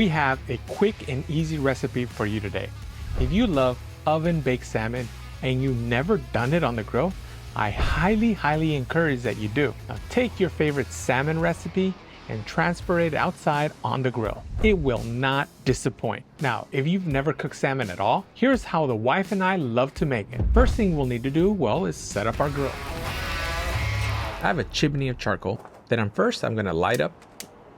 we have a quick and easy recipe for you today. If you love oven-baked salmon and you've never done it on the grill, I highly encourage that you do. Now take your favorite salmon recipe and transfer it outside on the grill. It will not disappoint. Now, if you've never cooked salmon at all, here's how the wife and I love to make it. First thing we'll need to do, well, is set up our grill. I have a chimney of charcoal that I'm gonna light up.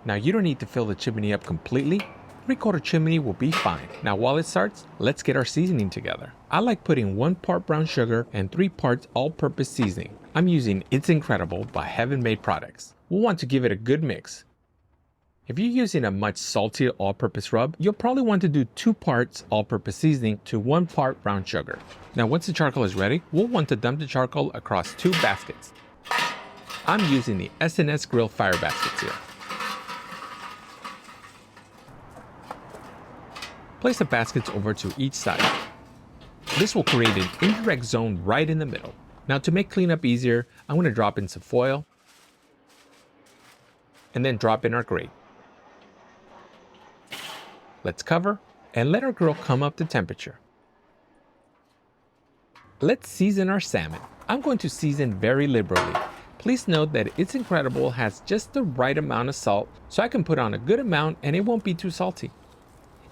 Now you don't need to fill the chimney up completely. 3/4 chimney will be fine. Now while it starts, let's get our seasoning together. I like putting 1 part brown sugar and 3 parts all-purpose seasoning. I'm using It's Incredible by Heaven Made Products. We'll want to give it a good mix. If you're using a much saltier all-purpose rub, you'll probably want to do 2 parts all-purpose seasoning to 1 part brown sugar. Now once the charcoal is ready, we'll want to dump the charcoal across 2 baskets. I'm using the S&S Grill fire baskets here. Place the baskets over to each side. This will create an indirect zone right in the middle. Now to make cleanup easier, I'm going to drop in some foil and then drop in our grate. Let's cover and let our grill come up to temperature. Let's season our salmon. I'm going to season very liberally. Please note that It's Incredible has just the right amount of salt, so I can put on a good amount and it won't be too salty.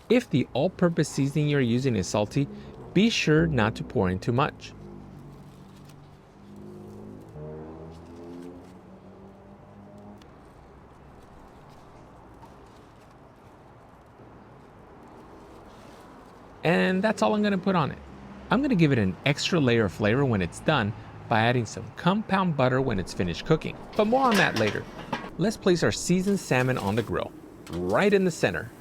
If the all-purpose seasoning you're using is salty, be sure not to pour in too much. And that's all I'm going to put on it. I'm going to give it an extra layer of flavor when it's done by adding some compound butter when it's finished cooking. But more on that later. Let's place our seasoned salmon on the grill, right in the center.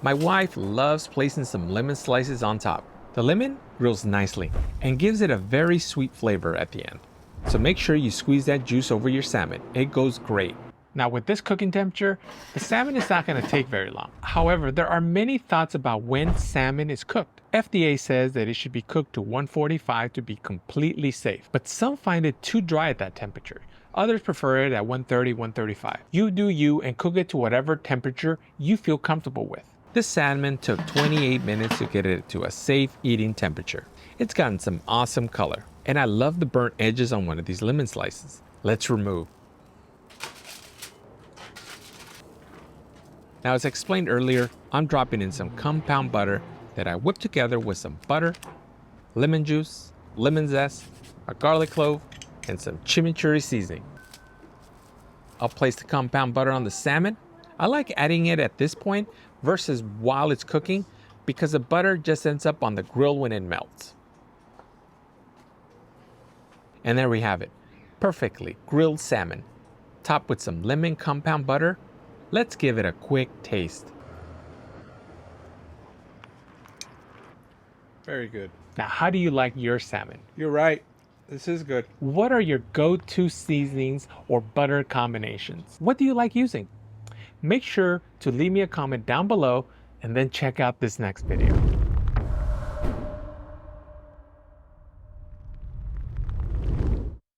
My wife loves placing some lemon slices on top. The lemon grills nicely and gives it a very sweet flavor at the end. So make sure you squeeze that juice over your salmon. It goes great. Now with this cooking temperature, the salmon is not going to take very long. However, there are many thoughts about when salmon is cooked. FDA says that it should be cooked to 145 to be completely safe, but some find it too dry at that temperature. Others prefer it at 130, 135. You do you and cook it to whatever temperature you feel comfortable with. This salmon took 28 minutes to get it to a safe eating temperature. It's gotten some awesome color, and I love the burnt edges on one of these lemon slices. Let's remove. Now, as explained earlier, I'm dropping in some compound butter that I whipped together with some butter, lemon juice, lemon zest, a garlic clove, and some chimichurri seasoning. I'll place the compound butter on the salmon. I like adding it at this point versus while it's cooking because the butter just ends up on the grill when it melts. And there we have it, perfectly grilled salmon, topped with some lemon compound butter. Let's give it a quick taste. Very good. Now, how do you like your salmon? You're right. This is good. What are your go-to seasonings or butter combinations? What do you like using? Make sure to leave me a comment down below and then check out this next video.